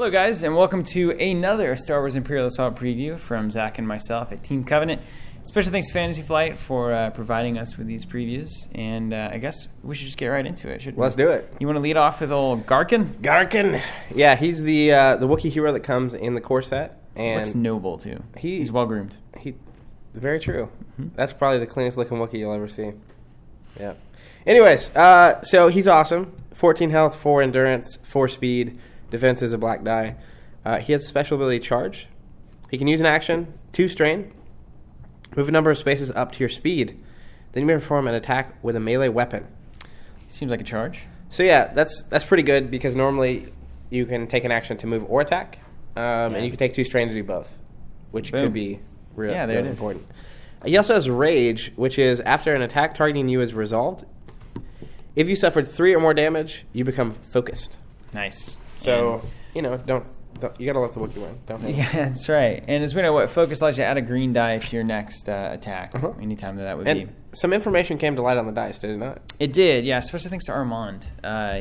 Hello guys, and welcome to another Star Wars Imperial Assault preview from Zach and myself at Team Covenant. Special thanks to Fantasy Flight for providing us with these previews, and I guess we should just get right into it, shouldn't we? Let's do it. You want to lead off with old Gaarkhan? Gaarkhan! Yeah, he's the Wookiee hero that comes in the core set. And looks noble, too. He's well-groomed. Very true. Mm-hmm. That's probably the cleanest looking Wookiee you'll ever see. Yeah. Anyways, so he's awesome. 14 health, 4 endurance, 4 speed. Defense is a black die. He has special ability charge. He can use an action, 2 strain, move a number of spaces up to your speed. Then you may perform an attack with a melee weapon. Seems like a charge. So yeah, that's pretty good because normally you can take an action to move or attack, and you can take 2 strain to do both, which could be really important. He also has rage, which is after an attack targeting you is resolved, if you suffered 3 or more damage, you become focused. Nice. So, you know, don't you gotta let the Wookiee win. Don't hate Yeah, that's right. And as we know, what focus allows you to add a green die to your next attack, anytime that would be. Some information came to light on the dice, did it not? It did, yeah. Especially thanks to Armand.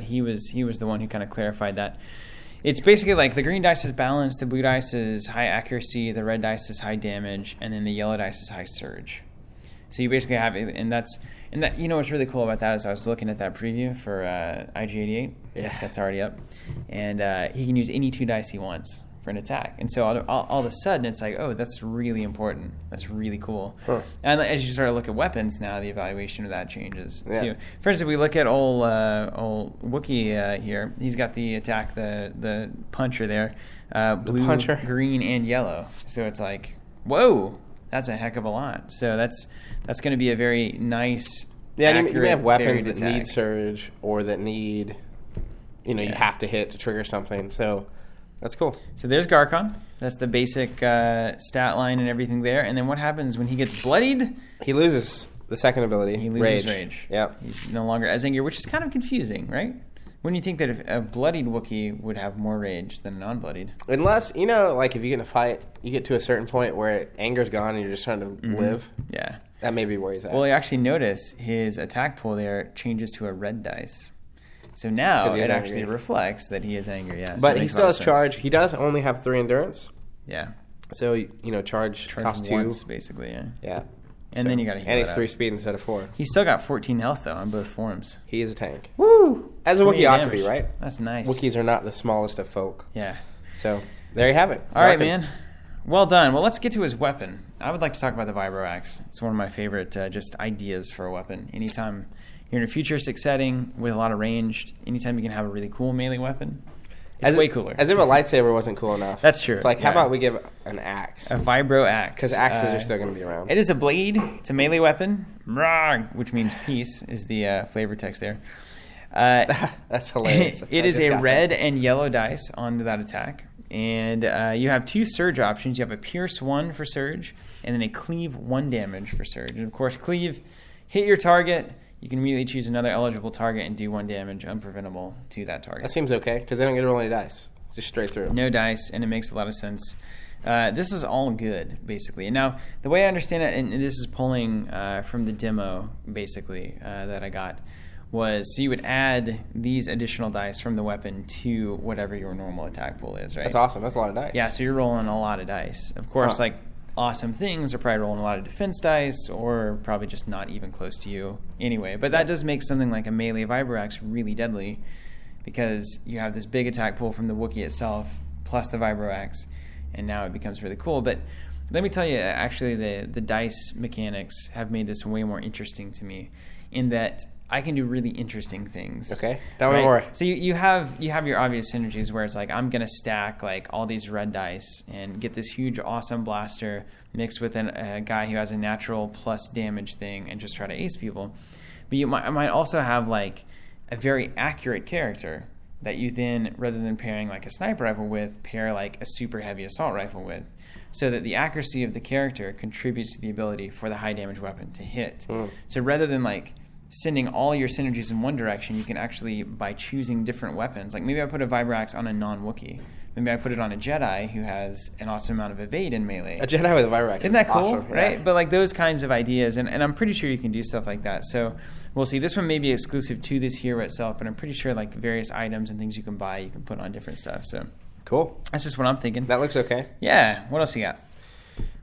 He was the one who kind of clarified that. It's basically like the green dice is balanced, the blue dice is high accuracy, the red dice is high damage, and then the yellow dice is high surge. So you basically have, and that, you know what's really cool about that is I was looking at that preview for IG-88. Yeah. That's already up. And he can use any 2 dice he wants for an attack. And so all of a sudden it's like, oh, that's really important. That's really cool. Huh. And as you start to look at weapons now, the evaluation of that changes too. For instance, if we look at old Wookiee here, he's got the attack, the puncher there, blue, puncher, green, and yellow. So it's like, whoa, that's a heck of a lot. So that's going to be a very nice, accurate, you may have weapons that attack. Need surge or that need, you have to hit to trigger something. So that's cool. So there's Gaarkhan. That's the basic stat line and everything there. And then what happens when he gets bloodied? He loses the second ability. He loses rage. Yep. He's no longer as angry, which is kind of confusing, right? Wouldn't you think that if a bloodied Wookiee would have more rage than a non-bloodied? Unless, like if you get in a fight, you get to a certain point where anger's gone and you're just trying to live. Yeah. That may be where he's at. Well, you actually notice his attack pool there changes to a red dice. So now it actually reflects that he is angry, yeah. But he still has charge. He does only have 3 endurance. Yeah. So, charge costs 2. Once, basically, yeah. Yeah. And then you got to heal. And he's 3 speed instead of 4. He's still got 14 health, though, on both forms. He is a tank. Woo! As a Wookiee ought to be, right? That's nice. Wookiees are not the smallest of folk. Yeah. So, there you have it. All right, man. Well done. Well, let's get to his weapon. I would like to talk about the Vibro Axe. It's one of my favorite just ideas for a weapon. Anytime you're in a futuristic setting with a lot of ranged, anytime you can have a really cool melee weapon, it's way cooler. As if a lightsaber wasn't cool enough. That's true. It's like, how about we give an axe? A Vibro Axe. Because axes are still going to be around. It is a blade. It's a melee weapon. Which means peace is the flavor text there. That's hilarious. It is a red and yellow dice onto that attack. And you have 2 surge options. You have a Pierce 1 for surge, and then a Cleave 1 damage for surge. And of course, Cleave, hit your target. You can immediately choose another eligible target and do 1 damage unpreventable to that target. That seems okay, because they don't get to roll any dice. Just straight through. No dice, and it makes a lot of sense. This is all good, basically. And now, the way I understand it, and this is pulling from the demo, basically, that I got, was so you would add these additional dice from the weapon to whatever your normal attack pool is, right? That's awesome. That's a lot of dice. Yeah, so you're rolling a lot of dice. Of course, like awesome things are probably rolling a lot of defense dice or probably just not even close to you anyway. But that does make something like a melee Vibro Axe really deadly because you have this big attack pool from the Wookiee itself plus the Vibro Axe, and now it becomes really cool. But let me tell you, actually, the dice mechanics have made this way more interesting to me in that I can do really interesting things. Okay, tell me more. So you have your obvious synergies where it's like I'm gonna stack like all these red dice and get this huge awesome blaster mixed with a guy who has a natural plus damage thing and just try to ace people. But I might also have like a very accurate character that you then, rather than pairing like a sniper rifle with, pair like a super heavy assault rifle with, so that the accuracy of the character contributes to the ability for the high damage weapon to hit. So rather than like sending all your synergies in one direction, you can actually, by choosing different weapons, like maybe I put a Vibro Axe on a non-Wookiee. Maybe I put it on a Jedi who has an awesome amount of evade in melee. A Jedi with a Vibro Axe. Isn't that cool? Awesome, right? Yeah. But like those kinds of ideas, and I'm pretty sure you can do stuff like that. So we'll see. This one may be exclusive to this hero itself, but I'm pretty sure like various items and things you can buy, you can put on different stuff. So Cool. That's just what I'm thinking. That looks okay. Yeah. What else you got?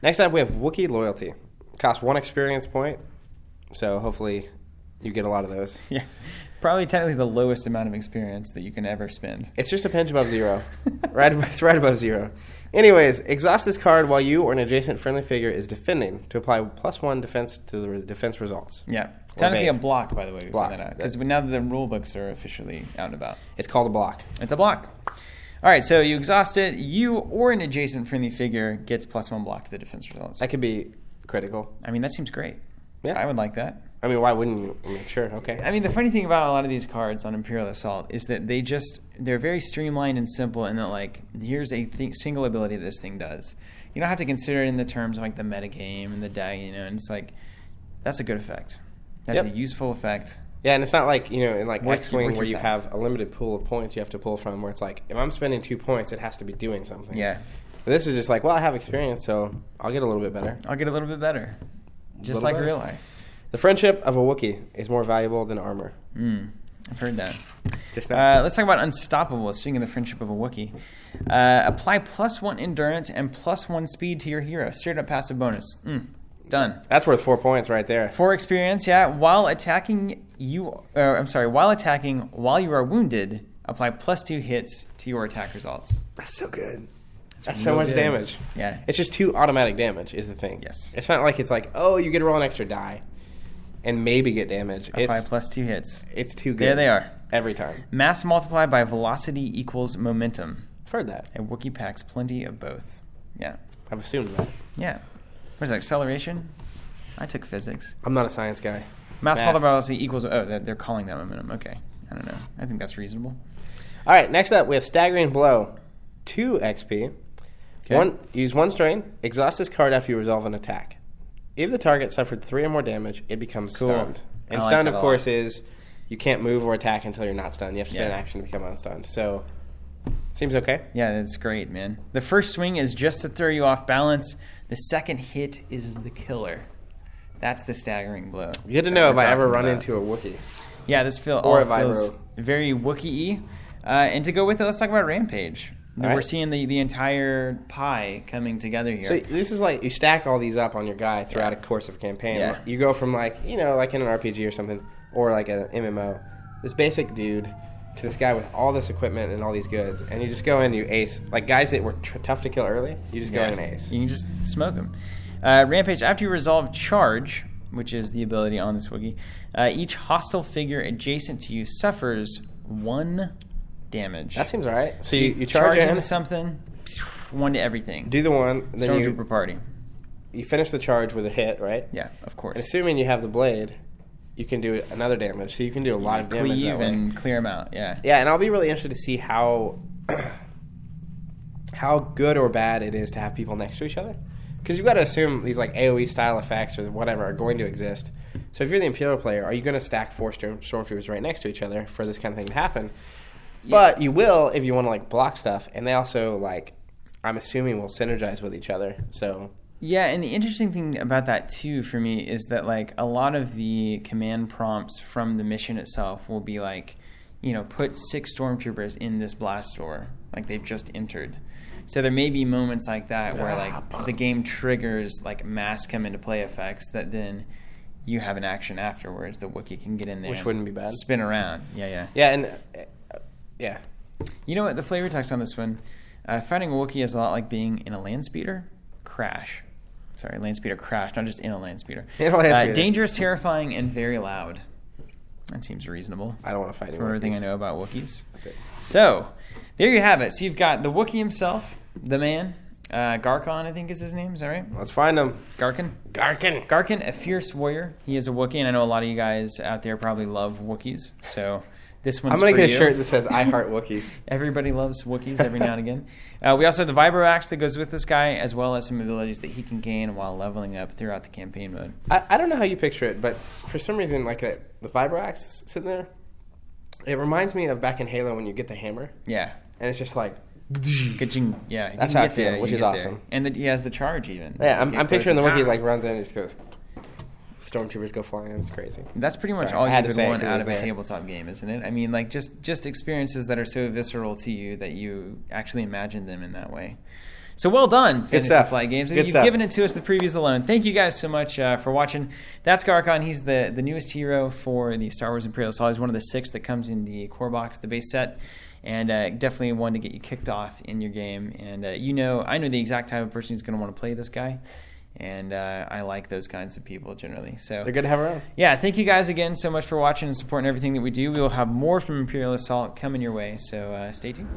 Next up, we have Wookiee Loyalty. Costs 1 experience point, so hopefully you get a lot of those. Yeah. Probably technically the lowest amount of experience that you can ever spend. It's just a pinch above 0. It's right above 0. Anyways, exhaust this card while you or an adjacent friendly figure is defending to apply +1 defense to the defense results. Yeah. Technically a block, by the way. Block. Because now that the rule books are officially out and about. It's called a block. It's a block. All right, so you exhaust it. You or an adjacent friendly figure gets +1 block to the defense results. That could be critical. I mean, that seems great. Yeah. I would like that. I mean, why wouldn't you? I mean, sure, okay. I mean, the funny thing about a lot of these cards on Imperial Assault is that they're very streamlined and simple, and that, like, here's a single ability that this thing does. You don't have to consider it in the terms of, like, the metagame and the deck, and it's like, that's a good effect. That's a useful effect. Yeah, and it's not like, in like X-Wing where you time. have a limited pool of points you have to pull from, where it's like, if I'm spending 2 points, it has to be doing something. Yeah. But this is just like, well, I have experience, so I'll get a little bit better. I'll get a little bit better. Just like real life. The friendship of a Wookiee is more valuable than armor. I've heard that. Let's talk about Unstoppable. Speaking of the friendship of a Wookiee. Apply +1 endurance and +1 speed to your hero. Straight up passive bonus. Done. That's worth 4 points right there. 4 experience, yeah. While attacking while you are wounded, apply +2 hits to your attack results. That's so good. That's so much damage. Yeah. It's just 2 automatic damage is the thing. Yes. It's not like it's like, oh, you get to roll an extra die and maybe get damage. Apply +2 hits. It's too good. There they are. Every time. Mass multiply by velocity equals momentum. I've heard that. And Wookiee packs plenty of both. Yeah. I've assumed that. Yeah. What is that, acceleration? I took physics. I'm not a science guy. Mass multiply by velocity equals... Oh, they're calling that momentum. Okay. I don't know. I think that's reasonable. All right, next up, we have Staggering Blow. 2 XP. Okay. Use 1 strain. Exhaust this card after you resolve an attack. If the target suffered 3 or more damage, it becomes stunned. And stunned, of course, is you can't move or attack until you're not stunned. You have to spend an action to become unstunned. So, seems okay. Yeah, that's great, man. The first swing is just to throw you off balance. The second hit is the killer. That's the Staggering Blow. Good to know if I ever run into a Wookiee. Yeah, this feels very Wookiee-y. And to go with it, let's talk about Rampage. We're seeing the entire pie coming together here. So this is like, you stack all these up on your guy throughout a course of a campaign. Yeah. You go from like in an RPG or something, or like an MMO, this basic dude to this guy with all this equipment and all these goods, and you just go in and you ace. Like guys that were tough to kill early, you just go in and ace. You can just smoke them. Rampage, after you resolve Charge, which is the ability on this Wookiee, each hostile figure adjacent to you suffers 1 damage. That seems alright. So you charge in into something, 1 to everything. Do the 1, then Stormtrooper party. You finish the charge with a hit, right? Yeah, of course. And assuming you have the blade, you can do another damage. So you can do a lot of damage that way. And clear them out, yeah. Yeah, and I'll be really interested to see how good or bad it is to have people next to each other. Because you've got to assume these like AoE style effects or whatever are going to exist. So if you're the Imperial player, are you going to stack 4 Stormtroopers right next to each other for this kind of thing to happen? Yeah. But you will if you want to like block stuff, and they also like, I'm assuming, will synergize with each other. So yeah, and the interesting thing about that too for me is that like a lot of the command prompts from the mission itself will be like, put 6 Stormtroopers in this blast door, like they've just entered. So there may be moments like that where like the game triggers like mass come into play effects that then you have an action afterwards. The Wookiee can get in there, which wouldn't be bad. Spin around, yeah. And yeah. You know what? The flavor text on this one, fighting a Wookiee is a lot like being in a land speeder crash. Sorry, land speeder crash, not just in a land speeder. Dangerous, terrifying, and very loud. That seems reasonable. I don't want to fight anyone. For everything I know about Wookiees. That's it. So, there you have it. So you've got the Wookiee himself, the man, Gaarkhan, I think is his name. Is that right? Let's find him. Gaarkhan, a fierce warrior. He is a Wookiee, and I know a lot of you guys out there probably love Wookiees. So this one's I'm going to get you. a shirt that says I heart Wookiees. Everybody loves Wookiees every now and again. We also have the Vibro Axe that goes with this guy, as well as some abilities that he can gain while leveling up throughout the campaign mode. I don't know how you picture it, but for some reason, like the Vibro Axe sitting there, it reminds me of back in Halo when you get the hammer. Yeah. And it's just like... Yeah, that's how I feel, which is awesome. And he has the charge even. Yeah, I'm picturing the Wookiee like runs in and just goes... stormtroopers go flying. It's crazy. That's pretty much Sorry, all I you had to could say it want 'cause it out was of a there. tabletop game, isn't it? I mean, like just experiences that are so visceral to you that you actually imagine them in that way. So well done, Fantasy stuff. Flight Games. Good You've stuff. given it to us the previews alone. Thank you guys so much for watching. That's Gaarkhan. He's the newest hero for the Star Wars Imperial Assault. He's one of the 6 that comes in the core box, the base set. And definitely one to get you kicked off in your game. And I know the exact type of person who's going to want to play this guy. And I like those kinds of people generally. So They're good to have around. yeah, thank you guys again so much for watching and supporting everything that we do. We will have more from Imperial Assault coming your way. So stay tuned.